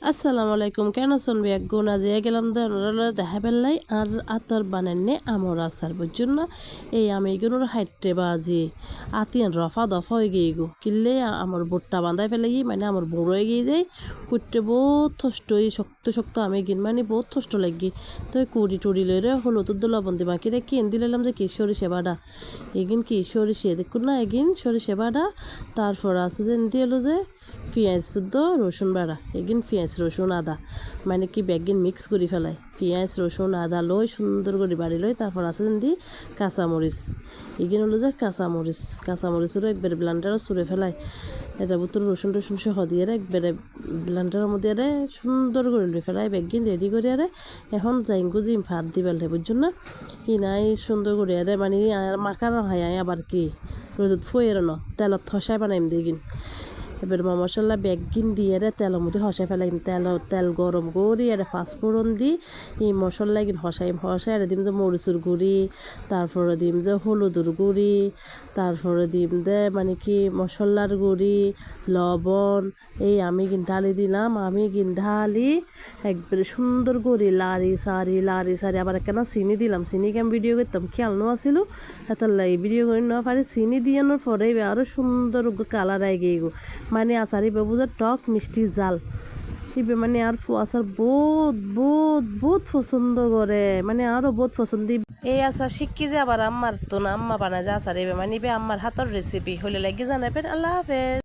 আসসালামু আলাইকুম কেন শুনবি এক গুণা যে গেলাম দেখা পেলাই আর আতর বানান্নে আমর আচার বুঝুন না এই আমি গুনোর হাইটে বাজি আতিয়ান রফা দফা হয়ে গিয়ে গো কিনলে আমার বোটটা বাঁধাই ফেলাই মানে আমার বড় হয়ে গিয়ে যায় কুটতে বহুত থষ্ট এই শক্ত শক্ত আমি গিন মানে বহুত থষ্ট লাগি তো কুড়ি টুড়ি লই রে হলুদ লবণ দি মাখি রে কিন দিলাম যে কি সরিষে বাটা এগিন কি সরিষে দেখুন না এগিন সরিষে বাটা তারপর আছে যে দিয়ে এলো যে পেঁয়াজ শুদ্ধ রসুন বাড়া এগিন পেঁয়াজ রসুন আদা মানে কি বেগিন মিক্স করে ফেলাই পেঁয়াজ রসুন আদা লই সুন্দর করে বাড়ি লই তারপর আছে দি কাঁচামরিচ এগিন হলো যে কাঁচামরিচেরও একবারে ব্লান্ডারও চুরে ফেলাই এটা বোতল রসুন টসুন সহ দিয়ে একবারে ব্লান্ডারের মধ্যে আরে সুন্দর করে লই ফেলাই বেগিন রেডি করে আরে এখন যাইঙ্গু দিম ভাত দি বেলে বুঝছো না ই নাই সুন্দর করে আরে মানে আর মাখার হয় আবার কি রোদত ফুয়ের ন তেলত থসাই বানাইম দিগিন এবার মশলা বেগিন দিয়ে তেলের মধ্যে হসাই ফেলাইম তেল গরম করি আর ফাঁসফোড়ন দি এই মশলা গিন হসাই আর দিম যে মরিচুর গুঁড়ি তারপরে দিম যে হলুদের গুঁড়ি তারপরে দিম যে মানে কি মশলার গুঁড়ি লবণ এই আমি গিন ঢালি দিলাম আমি গিন ঢালি একবারে সুন্দর করে লাড়ি সারি আবার কেন চিনি দিলাম চিনিকে আমি ভিডিও করতাম খেয়াল নো আসিল এতার লাই ভিডিও করে না পারি চিনি দিয়ানোর পরে আরও সুন্দর কালার আই গিয়ে গো মানে আচার এই বাবু টক মিষ্টি জাল ইবে মানে আর আচার বহুত পছন্দ করে মানে আরো বহুত পছন্দ এই আচার শিখি যে আবার আম্মার তো না আম্মা বানায় যে আচার এবে মানে আম্মার হাতের রেসিপি হলে লাগি জানাবেন আল্লাহ হাফেজ।